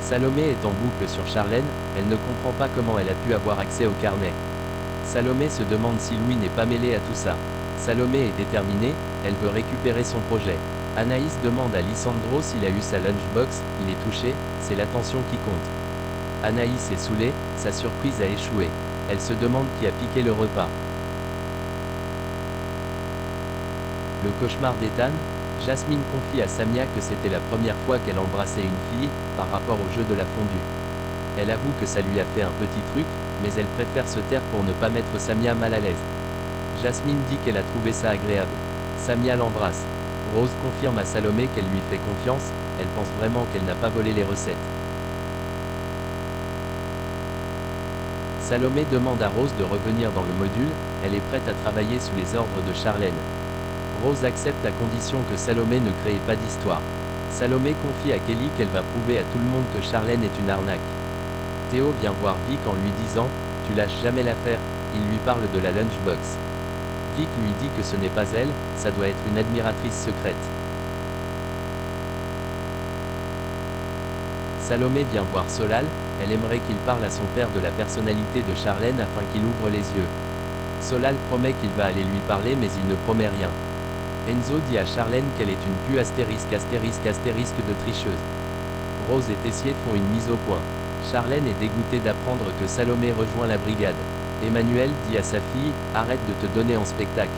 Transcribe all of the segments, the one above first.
Salomé est en boucle sur Charlène, elle ne comprend pas comment elle a pu avoir accès au carnet. Salomé se demande si Louis n'est pas mêlé à tout ça. Salomé est déterminée, elle veut récupérer son projet. Anaïs demande à Lisandro s'il a eu sa lunchbox, il est touché, c'est l'attention qui compte. Anaïs est saoulée, sa surprise a échoué. Elle se demande qui a piqué le repas. Le cauchemar d'Ethan, Jasmine confie à Samia que c'était la première fois qu'elle embrassait une fille, par rapport au jeu de la fondue. Elle avoue que ça lui a fait un petit truc, mais elle préfère se taire pour ne pas mettre Samia mal à l'aise. Jasmine dit qu'elle a trouvé ça agréable. Samia l'embrasse. Rose confirme à Salomé qu'elle lui fait confiance, elle pense vraiment qu'elle n'a pas volé les recettes. Salomé demande à Rose de revenir dans le module, elle est prête à travailler sous les ordres de Charlène. Rose accepte à condition que Salomé ne crée pas d'histoire. Salomé confie à Kelly qu'elle va prouver à tout le monde que Charlène est une arnaque. Théo vient voir Vic en lui disant « Tu lâches jamais l'affaire », il lui parle de la lunchbox. Vic lui dit que ce n'est pas elle, ça doit être une admiratrice secrète. Salomé vient voir Solal, elle aimerait qu'il parle à son père de la personnalité de Charlène afin qu'il ouvre les yeux. Solal promet qu'il va aller lui parler mais il ne promet rien. Enzo dit à Charlène qu'elle est une pu astérisque de tricheuse. Rose et Tessier font une mise au point. Charlène est dégoûtée d'apprendre que Salomé rejoint la brigade. Emmanuel dit à sa fille « Arrête de te donner en spectacle ».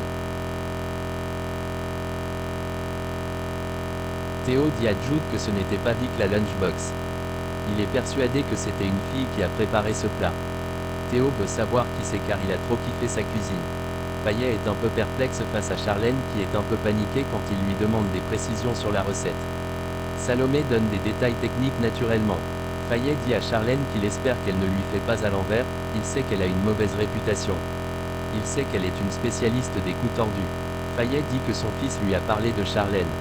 Théo dit à Jude que ce n'était pas Vic la lunchbox. Il est persuadé que c'était une fille qui a préparé ce plat. Théo veut savoir qui c'est car il a trop kiffé sa cuisine. Payet est un peu perplexe face à Charlène qui est un peu paniquée quand il lui demande des précisions sur la recette. Salomé donne des détails techniques naturellement. Payet dit à Charlène qu'il espère qu'elle ne lui fait pas à l'envers, il sait qu'elle a une mauvaise réputation. Il sait qu'elle est une spécialiste des coups tordus. Payet dit que son fils lui a parlé de Charlène.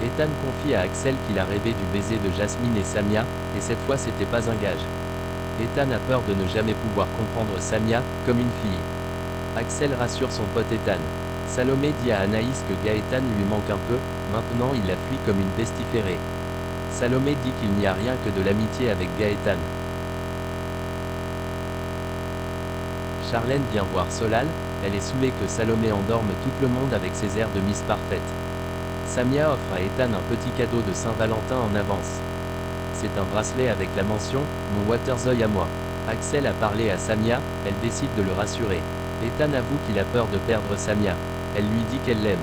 Ethan confie à Axel qu'il a rêvé du baiser de Jasmine et Samia, et cette fois c'était pas un gage. Ethan a peur de ne jamais pouvoir comprendre Samia, comme une fille. Axel rassure son pote Ethan. Salomé dit à Anaïs que Gaëtan lui manque un peu, maintenant il la fuit comme une pestiférée. Salomé dit qu'il n'y a rien que de l'amitié avec Gaëtan. Charlène vient voir Solal, elle est saoulée que Salomé endorme tout le monde avec ses airs de Miss Parfaite. Samia offre à Ethan un petit cadeau de Saint-Valentin en avance. C'est un bracelet avec la mention « Mon Waterzooi à moi ». Axel a parlé à Samia, elle décide de le rassurer. Ethan avoue qu'il a peur de perdre Samia. Elle lui dit qu'elle l'aime.